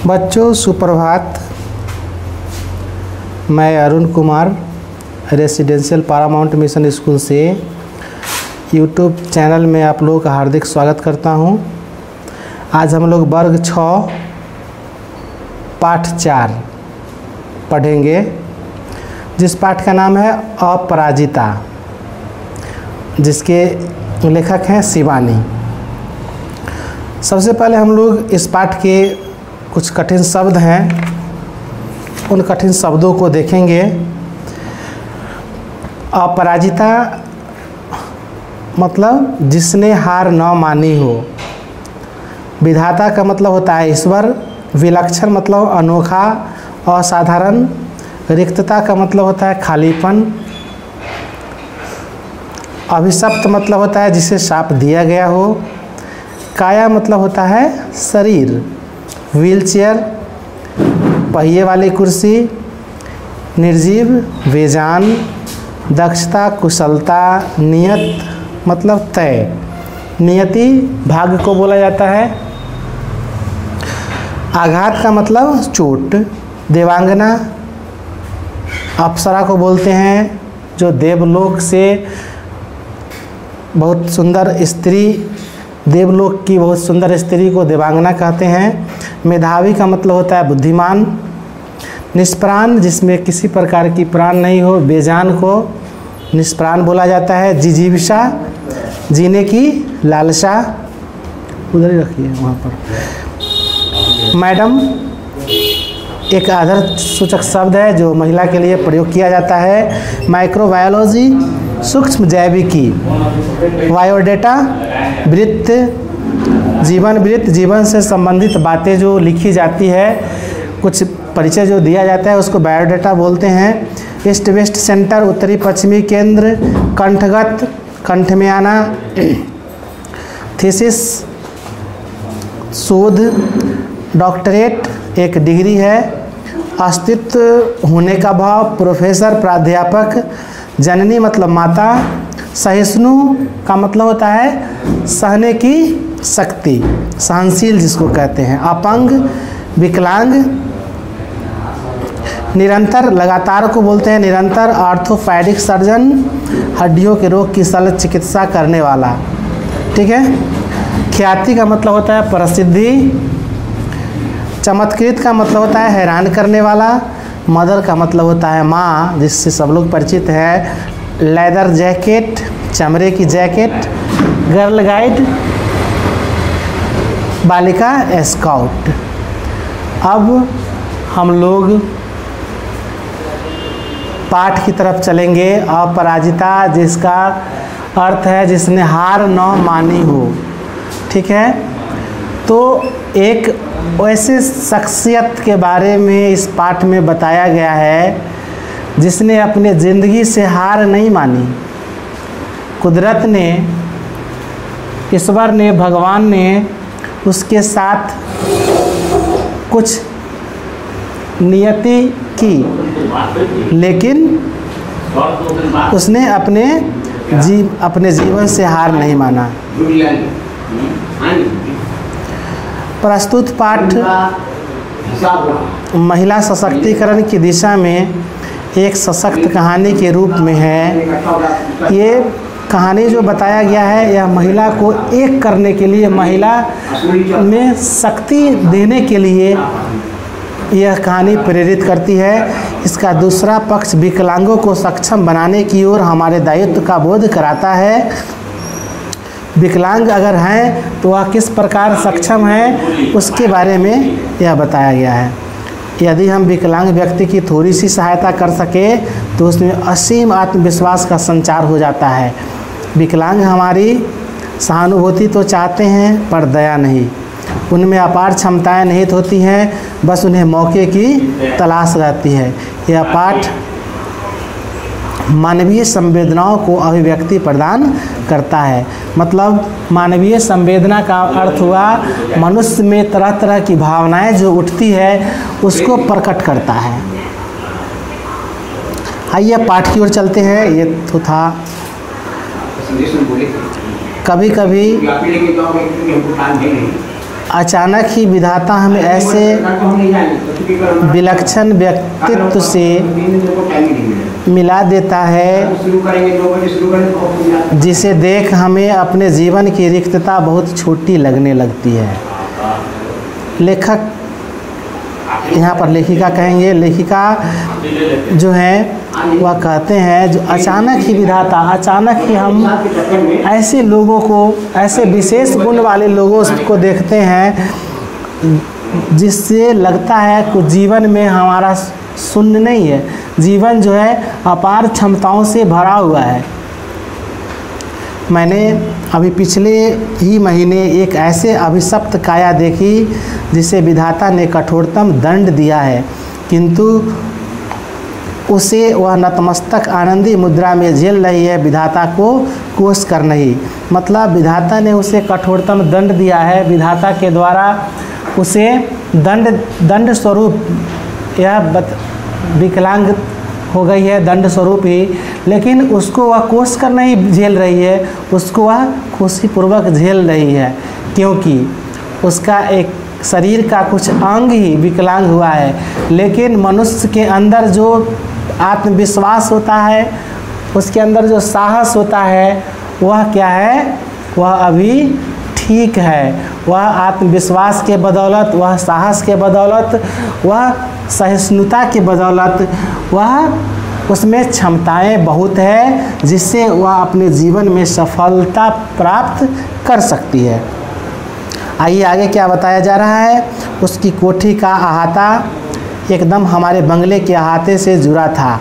बच्चों सुप्रभात। मैं Arun Kumar residential Paramount mission school से यूट्यूब चैनल में आप लोगों का हार्दिक स्वागत करता हूं। आज हम लोग वर्ग 6 पाठ 4 पढ़ेंगे, जिस पाठ का नाम है अपराजिता, जिसके लेखक हैं शिवानी। सबसे पहले हम लोग इस पाठ के कुछ कठिन शब्द हैं, उन कठिन शब्दों को देखेंगे। अपराजिता मतलब जिसने हार न मानी हो। विधाता का मतलब होता है ईश्वर। विलक्षण मतलब अनोखा, असाधारण। रिक्तता का मतलब होता है खालीपन। अभिशप्त मतलब होता है जिसे शाप दिया गया हो। काया मतलब होता है शरीर। व्हीलचेयर पहिए वाली कुर्सी। निर्जीव बेजान। दक्षता कुशलता। नियत मतलब तय। नियति भाग्य को बोला जाता है। आघात का मतलब चोट। देवांगना अप्सरा को बोलते हैं, जो देवलोक से बहुत सुंदर स्त्री, देवलोक की बहुत सुंदर स्त्री को देवांगना कहते हैं। मेधावी का मतलब होता है बुद्धिमान। निष्प्राण जिसमें किसी प्रकार की प्राण नहीं हो, बेजान को निष्प्राण बोला जाता है। जिजीविषा जीने की लालसा, उधर ही रखिए वहाँ पर। मैडम एक आदर सूचक शब्द है जो महिला के लिए प्रयोग किया जाता है। माइक्रोबायोलॉजी सूक्ष्म जैविकी। बायोडेटा वृत्त, जीवन वृत्त जीवन से संबंधित बातें जो लिखी जाती है, कुछ परिचय जो दिया जाता है उसको बायोडेटा बोलते हैं। ईस्ट वेस्ट सेंटर उत्तरी पश्चिमी केंद्र। कंठगत कंठ में आना। थीसिस शोध। डॉक्टरेट एक डिग्री है। अस्तित्व होने का भाव। प्रोफेसर प्राध्यापक। जननी मतलब माता। सहिष्णु का मतलब होता है सहने की शक्ति, सहनशील जिसको कहते हैं। अपंग विकलांग। निरंतर लगातार को बोलते हैं निरंतर। ऑर्थोपेडिक सर्जन हड्डियों के रोग की शल्य चिकित्सा करने वाला, ठीक है। ख्याति का मतलब होता है प्रसिद्धि। चमत्कृत का मतलब होता है हैरान करने वाला। मदर का मतलब होता है माँ, जिससे सब लोग परिचित हैं। लेदर जैकेट चमड़े की जैकेट। गर्ल गाइड बालिका स्काउट। अब हम लोग पाठ की तरफ चलेंगे। अपराजिता जिसका अर्थ है जिसने हार न मानी हो, ठीक है। तो एक ऐसे शख्सियत के बारे में इस पाठ में बताया गया है जिसने अपने ज़िंदगी से हार नहीं मानी। कुदरत ने, ईश्वर ने, भगवान ने उसके साथ कुछ नियति की, लेकिन उसने अपने जीवन से हार नहीं माना। प्रस्तुत पाठ महिला सशक्तिकरण की दिशा में एक सशक्त कहानी के रूप में है। ये कहानी जो बताया गया है यह महिला को एक करने के लिए, महिला में शक्ति देने के लिए यह कहानी प्रेरित करती है। इसका दूसरा पक्ष विकलांगों को सक्षम बनाने की ओर हमारे दायित्व का बोध कराता है। विकलांग अगर हैं तो वह किस प्रकार सक्षम हैं उसके बारे में यह बताया गया है। यदि हम विकलांग व्यक्ति की थोड़ी सी सहायता कर सके तो उसमें असीम आत्मविश्वास का संचार हो जाता है। विकलांग हमारी सहानुभूति तो चाहते हैं पर दया नहीं। उनमें अपार क्षमताएं निहित होती हैं, बस उन्हें मौके की तलाश रहती है। यह पाठ मानवीय संवेदनाओं को अभिव्यक्ति प्रदान करता है। मतलब मानवीय संवेदना का अर्थ हुआ मनुष्य में तरह तरह की भावनाएं जो उठती है उसको प्रकट करता है। आइए पाठ की ओर चलते हैं। ये तो था। कभी कभी अचानक ही विधाता हमें ऐसे विलक्षण व्यक्तित्व से मिला देता है जिसे देख हमें अपने जीवन की रिक्तता बहुत छोटी लगने लगती है। लेखक यहाँ पर लेखिका कहेंगे, लेखिका जो है वह कहते हैं जो अचानक ही विधाता, अचानक ही हम ऐसे लोगों को, ऐसे विशेष गुण वाले लोगों को देखते हैं जिससे लगता है कुछ जीवन में हमारा शून्य नहीं है, जीवन जो है अपार क्षमताओं से भरा हुआ है। मैंने अभी पिछले ही महीने एक ऐसे अभिशप्त काया देखी जिसे विधाता ने कठोरतम दंड दिया है, किंतु उसे वह नतमस्तक आनंदी मुद्रा में झेल रही है, विधाता को कोस कर नहीं। मतलब विधाता ने उसे कठोरतम दंड दिया है, विधाता के द्वारा उसे दंड स्वरूप यह विकलांग हो गई है, दंड स्वरूप ही, लेकिन उसको वह कोस कर नहीं झेल रही है, उसको वह खुशीपूर्वक झेल रही है, क्योंकि उसका एक शरीर का कुछ अंग ही विकलांग हुआ है। लेकिन मनुष्य के अंदर जो आत्मविश्वास होता है, उसके अंदर जो साहस होता है, वह क्या है, वह अभी ठीक है। वह आत्मविश्वास के बदौलत, वह साहस के बदौलत, वह सहिष्णुता के बदौलत, वह उसमें क्षमताएं बहुत है जिससे वह अपने जीवन में सफलता प्राप्त कर सकती है। आइए आगे क्या बताया जा रहा है। उसकी कोठी का अहाता एकदम हमारे बंगले के अहाते से जुड़ा था।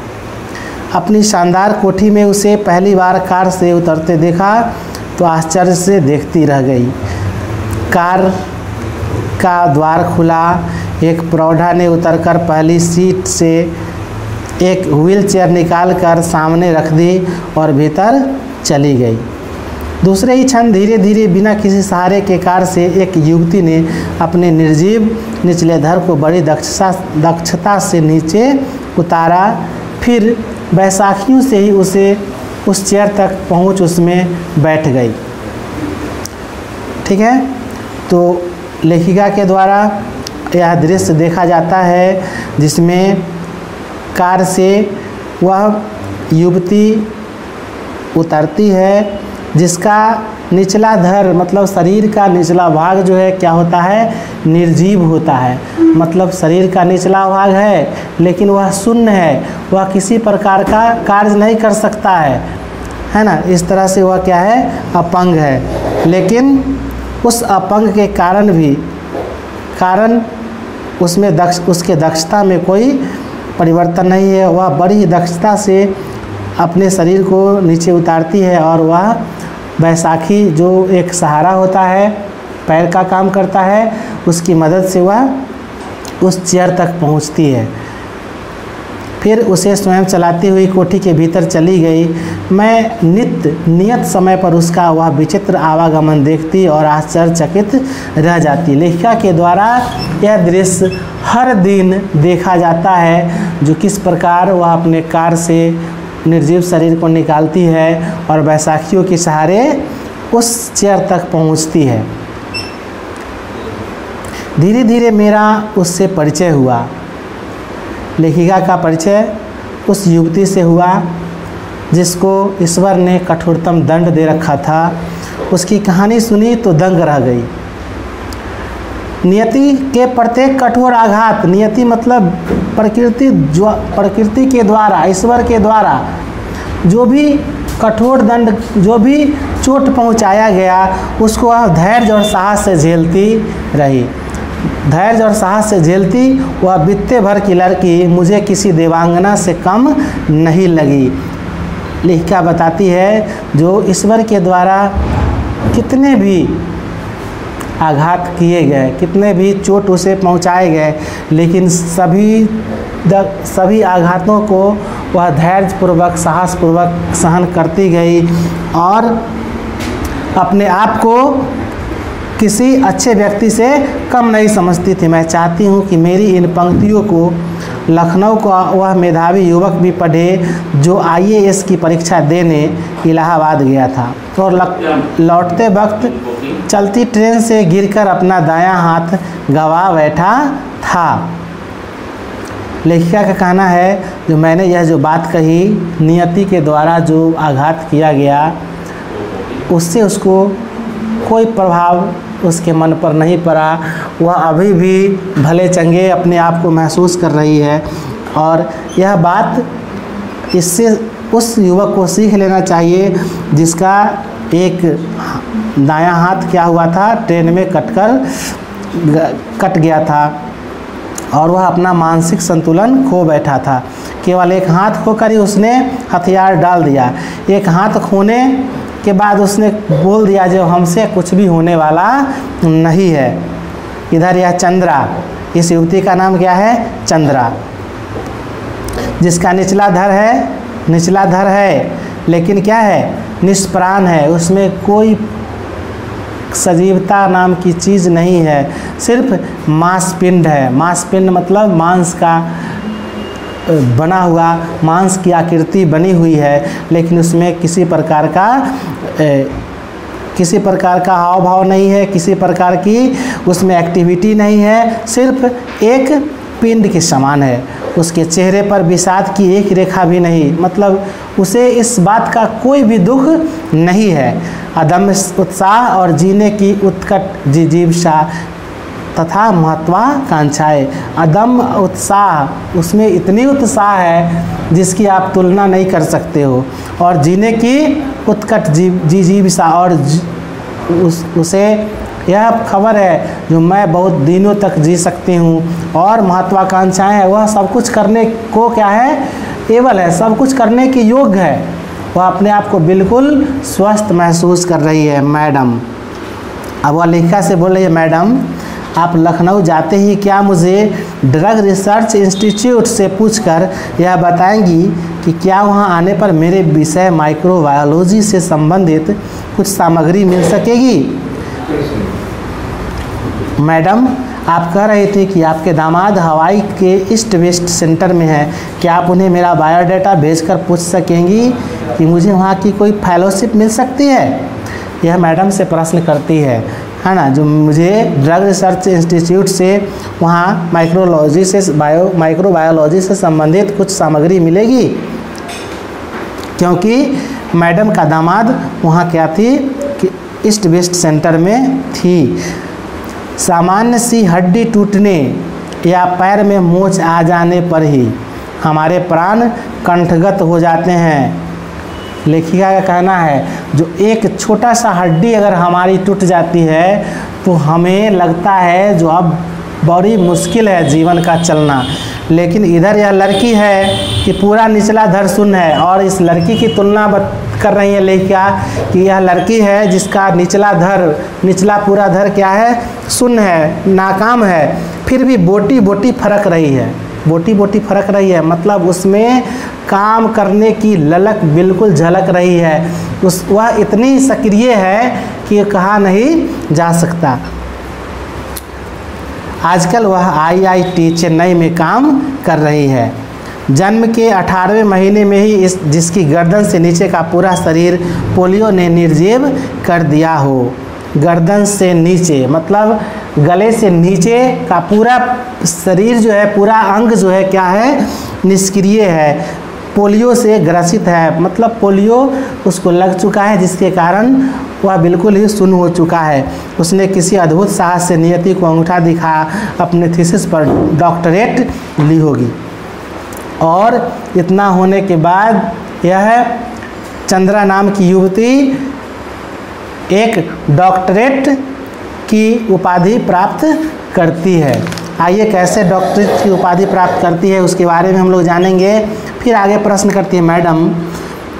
अपनी शानदार कोठी में उसे पहली बार कार से उतरते देखा तो आश्चर्य से देखती रह गई। कार का द्वार खुला, एक प्रौढ़ा ने उतरकर पहली सीट से एक व्हील चेयर निकालकर सामने रख दी और भीतर चली गई। दूसरे ही क्षण धीरे धीरे बिना किसी सहारे के कार से एक युवती ने अपने निर्जीव निचले धड़ को बड़ी दक्षता से नीचे उतारा, फिर बैसाखियों से ही उसे उस चेयर तक पहुंच उसमें बैठ गई। ठीक है, तो लेखिका के द्वारा यह दृश्य देखा जाता है जिसमें कार से वह युवती उतरती है जिसका निचला धड़ मतलब शरीर का निचला भाग जो है क्या होता है, निर्जीव होता है। मतलब शरीर का निचला भाग है लेकिन वह शून्य है, वह किसी प्रकार का कार्य नहीं कर सकता है ना। इस तरह से वह क्या है, अपंग है। लेकिन उस अपंग के कारण उसमें उसके दक्षता में कोई परिवर्तन नहीं है। वह बड़ी ही दक्षता से अपने शरीर को नीचे उतारती है और वह बैसाखी जो एक सहारा होता है, पैर का काम करता है, उसकी मदद से वह उस चेयर तक पहुंचती है। फिर उसे स्वयं चलाती हुई कोठी के भीतर चली गई। मैं नियत समय पर उसका वह विचित्र आवागमन देखती और आश्चर्यचकित रह जाती। लेखिका के द्वारा यह दृश्य हर दिन देखा जाता है जो किस प्रकार वह अपने कार से निर्जीव शरीर को निकालती है और बैसाखियों के सहारे उस चेयर तक पहुंचती है। धीरे धीरे मेरा उससे परिचय हुआ। लेखिका का परिचय उस युवती से हुआ जिसको ईश्वर ने कठोरतम दंड दे रखा था। उसकी कहानी सुनी तो दंग रह गई। नियति के प्रत्येक कठोर आघात, नियति मतलब प्रकृति के द्वारा, ईश्वर के द्वारा जो भी कठोर दंड, जो भी चोट पहुंचाया गया, उसको वह धैर्य और साहस से झेलती रही। धैर्य और साहस से झेलती वह बित्ते भर की लड़की मुझे किसी देवांगना से कम नहीं लगी। लेखिका बताती है जो ईश्वर के द्वारा कितने भी आघात किए गए, कितने भी चोट उसे पहुंचाए गए, लेकिन सभी आघातों को वह धैर्यपूर्वक, साहसपूर्वक सहन करती गई और अपने आप को किसी अच्छे व्यक्ति से कम नहीं समझती थी। मैं चाहती हूँ कि मेरी इन पंक्तियों को लखनऊ का वह मेधावी युवक भी पढ़े जो IAS की परीक्षा देने इलाहाबाद गया था और लौटते वक्त चलती ट्रेन से गिरकर अपना दायां हाथ गंवा बैठा था। लेखिका का कहना है जो मैंने यह जो बात कही, नियति के द्वारा जो आघात किया गया उससे उसको कोई प्रभाव उसके मन पर नहीं पड़ा। वह अभी भी भले चंगे अपने आप को महसूस कर रही है और यह बात इससे उस युवक को सीख लेना चाहिए जिसका एक दायां हाथ क्या हुआ था, ट्रेन में कट गया था और वह अपना मानसिक संतुलन खो बैठा था। केवल एक हाथ खोकर ही उसने हथियार डाल दिया। एक हाथ खोने के बाद उसने बोल दिया जो हमसे कुछ भी होने वाला नहीं है। इधर यह चंद्रा, इस युवती का नाम क्या है, चंद्रा, जिसका निचला धर है लेकिन क्या है, निष्प्राण है, उसमें कोई सजीवता नाम की चीज़ नहीं है, सिर्फ मांसपिंड है। मांसपिंड मतलब मांस का बना हुआ, मांस की आकृति बनी हुई है, लेकिन उसमें किसी प्रकार का हाव भाव नहीं है, किसी प्रकार की उसमें एक्टिविटी नहीं है, सिर्फ एक पिंड के समान है। उसके चेहरे पर विषाद की एक रेखा भी नहीं, मतलब उसे इस बात का कोई भी दुख नहीं है। अदम्य उत्साह और जीने की उत्कट जिजीविषा तथा महत्वाकांक्षाएं। अदम्य उत्साह, उसमें इतनी उत्साह है जिसकी आप तुलना नहीं कर सकते हो, और जीने की उत्कट जिजीविषा, और उसे यह खबर है जो मैं बहुत दिनों तक जी सकती हूँ, और महत्वाकांक्षाएं है, वह सब कुछ करने को क्या है, एबल है, सब कुछ करने की योग्य है। वह अपने आप को बिल्कुल स्वस्थ महसूस कर रही है मैडम। अब वह लेखिका से बोल रही है, मैडम आप लखनऊ जाते ही क्या मुझे ड्रग रिसर्च इंस्टीट्यूट से पूछकर यह बताएंगी कि क्या वहां आने पर मेरे विषय माइक्रोबायोलॉजी से संबंधित कुछ सामग्री मिल सकेगी? मैडम आप कह रहे थे कि आपके दामाद हवाई के ईस्ट वेस्ट सेंटर में है, क्या आप उन्हें मेरा बायोडाटा भेजकर पूछ सकेंगी कि मुझे वहाँ की कोई फेलोशिप मिल सकती है? यह मैडम से प्रश्न करती है ना, जो मुझे ड्रग रिसर्च इंस्टीट्यूट से वहाँ माइक्रोबायोलॉजी से संबंधित कुछ सामग्री मिलेगी, क्योंकि मैडम का दामाद वहाँ क्या थी कि ईस्ट वेस्ट सेंटर में थी। सामान्य सी हड्डी टूटने या पैर में मोच आ जाने पर ही हमारे प्राण कंठगत हो जाते हैं। लेखिका का कहना है जो एक छोटा सा हड्डी अगर हमारी टूट जाती है तो हमें लगता है जो अब बड़ी मुश्किल है जीवन का चलना, लेकिन इधर यह लड़की है कि पूरा निचला धड़ शून्य है, और इस लड़की की तुलना कर रही है लेखिका कि यह लड़की है जिसका निचला पूरा धड़ क्या है, शून्य है, नाकाम है, फिर भी बोटी बोटी फरक रही है, बोटी बोटी फरक रही है, मतलब उसमें काम करने की ललक बिल्कुल झलक रही है। वह इतनी सक्रिय है कि कहा नहीं जा सकता। आजकल वह IIT चेन्नई में काम कर रही है। जन्म के 18वें महीने में ही जिसकी गर्दन से नीचे का पूरा शरीर पोलियो ने निर्जीव कर दिया हो। गर्दन से नीचे मतलब गले से नीचे का पूरा शरीर जो है, पूरा अंग जो है क्या है, निष्क्रिय है, पोलियो से ग्रसित है, मतलब पोलियो उसको लग चुका है, जिसके कारण वह बिल्कुल ही शून्य हो चुका है। उसने किसी अद्भुत साहस से नियति को अंगूठा दिखा अपने थीसिस पर डॉक्टरेट ली होगी, और इतना होने के बाद यह चंद्रा नाम की युवती एक डॉक्टरेट की उपाधि प्राप्त करती है। आइए कैसे डॉक्टरेट की उपाधि प्राप्त करती है उसके बारे में हम लोग जानेंगे। फिर आगे प्रश्न करती है, मैडम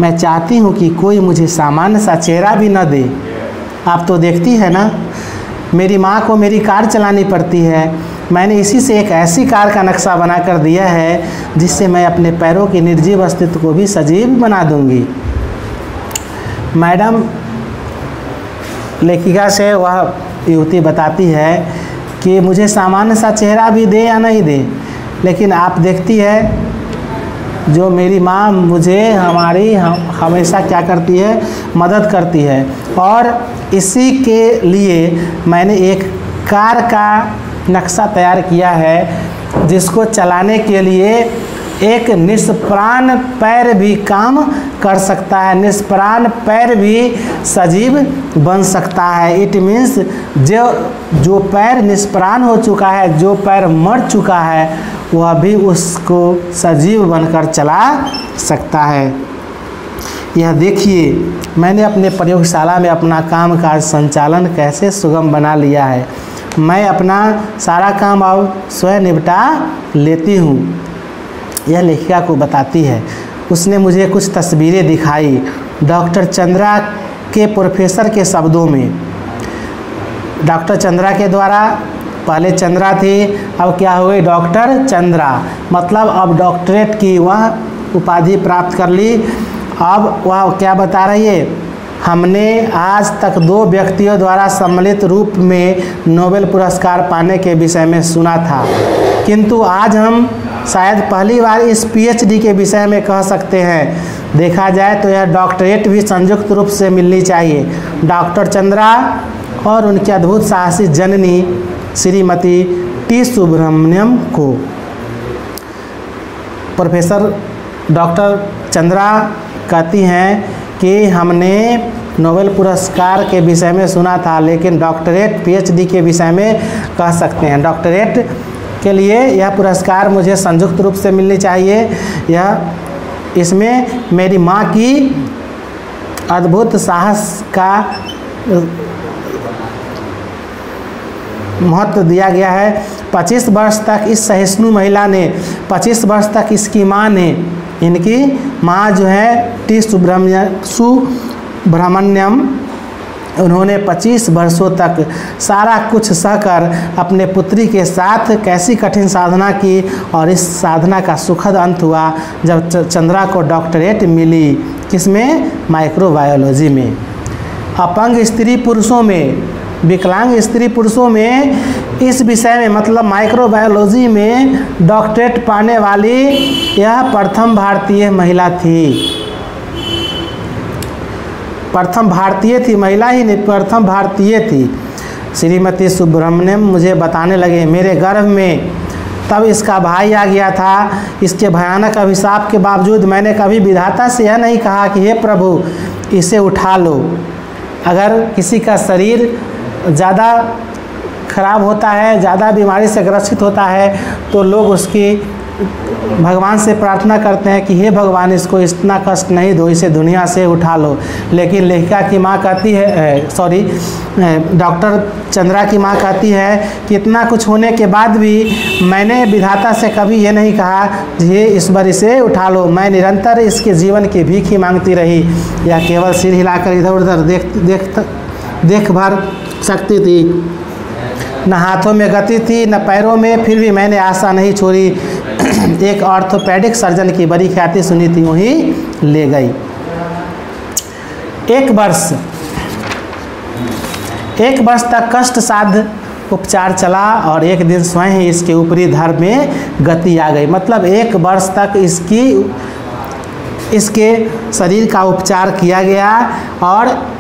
मैं चाहती हूँ कि कोई मुझे सामान्य सा चेहरा भी न दे। आप तो देखती है ना, मेरी माँ को मेरी कार चलानी पड़ती है, मैंने इसी से एक ऐसी कार का नक्शा बना कर दिया है जिससे मैं अपने पैरों के निर्जीव अस्तित्व को भी सजीव बना दूंगी। मैडम लेखिका से वह युवती बताती है कि मुझे सामान्य सा चेहरा भी दे या नहीं दे, लेकिन आप देखती है जो मेरी माँ मुझे हमेशा क्या करती है, मदद करती है। और इसी के लिए मैंने एक कार का नक्शा तैयार किया है जिसको चलाने के लिए एक निष्प्राण पैर भी काम कर सकता है, निष्प्राण पैर भी सजीव बन सकता है। इट मीन्स जो पैर निष्प्राण हो चुका है, जो पैर मर चुका है, वह भी उसको सजीव बनकर चला सकता है। यह देखिए मैंने अपने प्रयोगशाला में अपना काम का संचालन कैसे सुगम बना लिया है। मैं अपना सारा काम अब स्वयं निपटा लेती हूँ, यह लेखिका को बताती है। उसने मुझे कुछ तस्वीरें दिखाई डॉक्टर चंद्रा के प्रोफेसर के शब्दों में। डॉक्टर चंद्रा के द्वारा, पहले चंद्रा थी, अब क्या हो गई डॉक्टर चंद्रा, मतलब अब डॉक्टरेट की वह उपाधि प्राप्त कर ली। अब वह क्या बता रही है, हमने आज तक 2 व्यक्तियों द्वारा सम्मिलित रूप में नोबेल पुरस्कार पाने के विषय में सुना था, किंतु आज हम शायद पहली बार इस पीएचडी के विषय में कह सकते हैं। देखा जाए तो यह डॉक्टरेट भी संयुक्त रूप से मिलनी चाहिए डॉक्टर चंद्रा और उनकी अद्भुत साहसी जननी श्रीमती टी सुब्रमण्यम को। प्रोफेसर डॉक्टर चंद्रा कहती हैं कि हमने नोबेल पुरस्कार के विषय में सुना था, लेकिन डॉक्टरेट पीएचडी के विषय में कह सकते हैं। डॉक्टरेट के लिए यह पुरस्कार मुझे संयुक्त रूप से मिलनी चाहिए। इसमें मेरी माँ की अद्भुत साहस का महत्व दिया गया है। 25 वर्ष तक इस सहिष्णु महिला ने, 25 वर्ष तक इसकी माँ ने, इनकी माँ जो है टी सुब्रमण्यम, उन्होंने 25 वर्षों तक सारा कुछ सहकर अपने पुत्री के साथ कैसी कठिन साधना की, और इस साधना का सुखद अंत हुआ जब चंद्रा को डॉक्टरेट मिली। किसमें? माइक्रोबायोलॉजी में। अपंग स्त्री पुरुषों में, विकलांग स्त्री पुरुषों में इस विषय में मतलब माइक्रोबायोलॉजी में डॉक्टरेट पाने वाली यह प्रथम भारतीय महिला थी। प्रथम भारतीय थी, महिला ही नहीं, प्रथम भारतीय थी। श्रीमती सुब्रमण्यम मुझे बताने लगे, मेरे गर्भ में तब इसका भाई आ गया था। इसके भयानक अभिशाप के बावजूद मैंने कभी विधाता से यह नहीं कहा कि हे प्रभु इसे उठा लो। अगर किसी का शरीर ज़्यादा खराब होता है, ज़्यादा बीमारी से ग्रसित होता है, तो लोग उसकी भगवान से प्रार्थना करते हैं कि हे भगवान इसको इतना कष्ट नहीं दो, इसे दुनिया से उठा लो। लेकिन लेखिका की माँ कहती है, डॉक्टर चंद्रा की माँ कहती है कि इतना कुछ होने के बाद भी मैंने विधाता से कभी ये नहीं कहा हे इस बार इसे उठा लो। मैं निरंतर इसके जीवन की भीख ही मांगती रही। या केवल सिर हिलाकर इधर उधर देख भर सकती थी, न हाथों में गति थी न पैरों में, फिर भी मैंने आशा नहीं छोड़ी। एक ऑर्थोपेडिक सर्जन की बड़ी ख्याति सुनी थी, वहीं ले गई। 1 वर्ष तक कष्ट साध्य उपचार चला और एक दिन स्वयं ही इसके ऊपरी धर में गति आ गई। मतलब 1 वर्ष तक इसके शरीर का उपचार किया गया और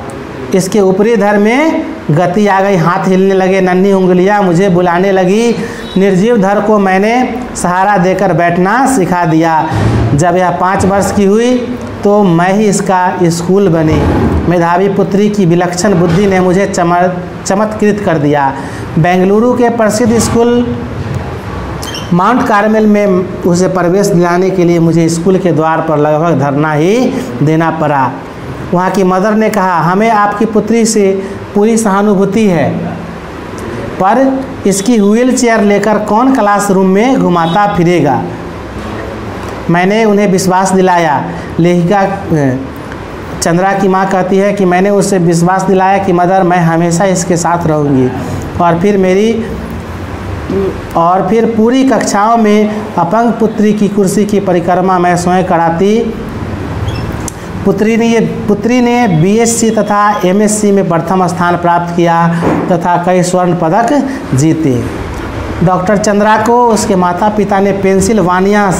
इसके ऊपरी धर में गति आ गई। हाथ हिलने लगे, नन्ही उंगलियां मुझे बुलाने लगी। निर्जीव धर को मैंने सहारा देकर बैठना सिखा दिया। जब यह 5 वर्ष की हुई तो मैं ही इसका स्कूल बनी। मेधावी पुत्री की विलक्षण बुद्धि ने मुझे चमत्कृत कर दिया। बेंगलुरु के प्रसिद्ध स्कूल माउंट कार्मेल में उसे प्रवेश दिलाने के लिए मुझे स्कूल के द्वार पर लगभग धरना ही देना पड़ा। वहाँ की मदर ने कहा, हमें आपकी पुत्री से पूरी सहानुभूति है, पर इसकी व्हील चेयर लेकर कौन क्लासरूम में घुमाता फिरेगा। मैंने उन्हें विश्वास दिलाया। लेखिका चंद्रा की माँ कहती है कि मैंने उसे विश्वास दिलाया कि मदर मैं हमेशा इसके साथ रहूँगी। और फिर पूरी कक्षाओं में अपंग पुत्री की कुर्सी की परिक्रमा मैं स्वयं कराती। पुत्री ने बीएससी तथा एमएससी में प्रथम स्थान प्राप्त किया तथा कई स्वर्ण पदक जीते। डॉक्टर चंद्रा को उसके माता पिता ने पेंसिल्वानिया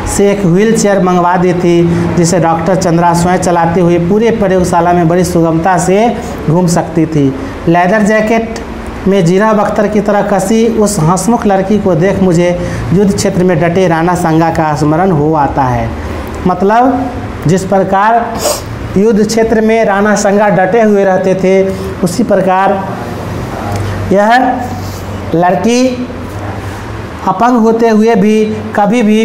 से एक व्हील चेयर मंगवा दी थी, जिसे डॉक्टर चंद्रा स्वयं चलाते हुए पूरे प्रयोगशाला में बड़ी सुगमता से घूम सकती थी। लेदर जैकेट में जीरा बख्तर की तरह कसी उस हंसमुख लड़की को देख मुझे युद्ध क्षेत्र में डटे राणा संगा का स्मरण हो आता है। मतलब जिस प्रकार युद्ध क्षेत्र में राणा संगा डटे हुए रहते थे, उसी प्रकार यह लड़की अपंग होते हुए भी कभी भी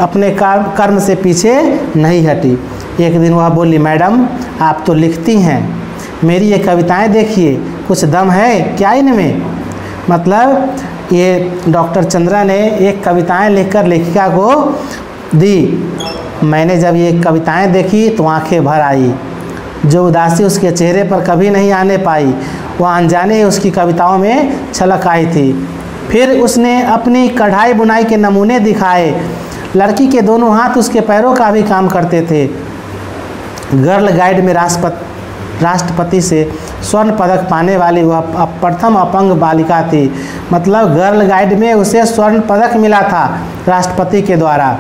अपने कर्म से पीछे नहीं हटी। एक दिन वह बोली, मैडम आप तो लिखती हैं, मेरी ये कविताएं देखिए, कुछ दम है क्या इनमें। मतलब ये डॉक्टर चंद्रा ने एक कविताएं लिखकर लेखिका को दी। मैंने जब ये कविताएं देखी तो आंखें भर आई। जो उदासी उसके चेहरे पर कभी नहीं आने पाई, वह अनजाने ही उसकी कविताओं में छलक आई थी। फिर उसने अपनी कढ़ाई बुनाई के नमूने दिखाए। लड़की के दोनों हाथ उसके पैरों का भी काम करते थे। गर्ल गाइड में राष्ट्रपति से स्वर्ण पदक पाने वाली वह प्रथम अपंग बालिका थी। मतलब गर्ल गाइड में उसे स्वर्ण पदक मिला था राष्ट्रपति के द्वारा।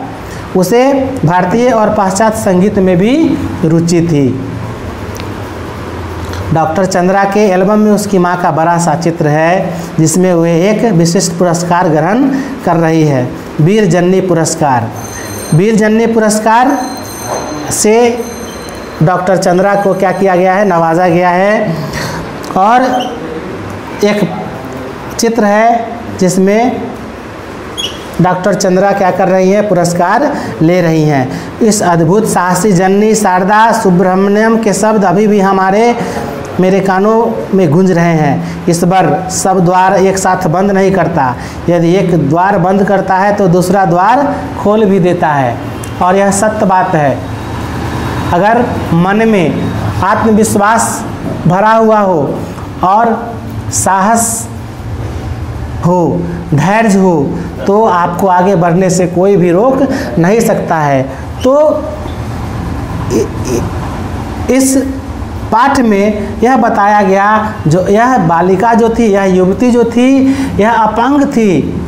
उसे भारतीय और पाश्चात्य संगीत में भी रुचि थी। डॉक्टर चंद्रा के एल्बम में उसकी मां का बड़ा सा चित्र है, जिसमें वे एक विशिष्ट पुरस्कार ग्रहण कर रही है, वीर जननी पुरस्कार। वीर जननी पुरस्कार से डॉक्टर चंद्रा को क्या किया गया है, नवाजा गया है। और एक चित्र है जिसमें डॉक्टर चंद्रा क्या कर रही हैं, पुरस्कार ले रही हैं। इस अद्भुत साहसी जननी शारदा सुब्रमण्यम के शब्द अभी भी मेरे कानों में गूंज रहे हैं। इस बार सब द्वार एक साथ बंद नहीं करता, यदि एक द्वार बंद करता है तो दूसरा द्वार खोल भी देता है। और यह सत्य बात है। अगर मन में आत्मविश्वास भरा हुआ हो और साहस हो, धैर्य हो, तो आपको आगे बढ़ने से कोई भी रोक नहीं सकता है। तो इस पाठ में यह बताया गया, जो यह बालिका जो थी, यह युवती जो थी, यह अपंग थी।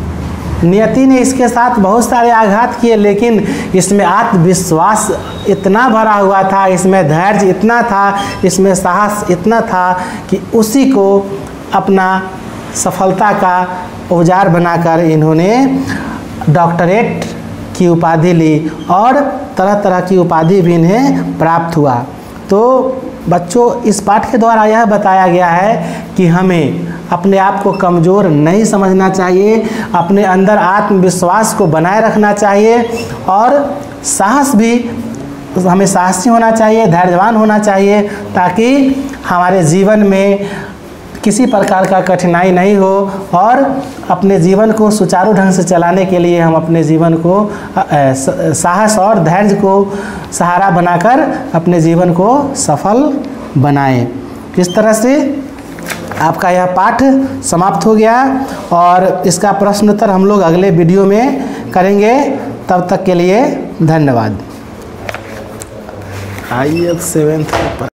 नियति ने इसके साथ बहुत सारे आघात किए, लेकिन इसमें आत्मविश्वास इतना भरा हुआ था, इसमें धैर्य इतना था, इसमें साहस इतना था कि उसी को अपना सफलता का औजार बनाकर इन्होंने डॉक्टरेट की उपाधि ली और तरह तरह की उपाधि भी इन्हें प्राप्त हुआ। तो बच्चों, इस पाठ के द्वारा यह बताया गया है कि हमें अपने आप को कमज़ोर नहीं समझना चाहिए, अपने अंदर आत्मविश्वास को बनाए रखना चाहिए और साहस भी, हमें साहसी होना चाहिए, धैर्यवान होना चाहिए, ताकि हमारे जीवन में किसी प्रकार का कठिनाई नहीं हो और अपने जीवन को सुचारू ढंग से चलाने के लिए हम अपने जीवन को साहस और धैर्य को सहारा बनाकर अपने जीवन को सफल बनाएं। इस तरह से आपका यह पाठ समाप्त हो गया और इसका प्रश्नोत्तर हम लोग अगले वीडियो में करेंगे। तब तक के लिए धन्यवाद। आइए 7th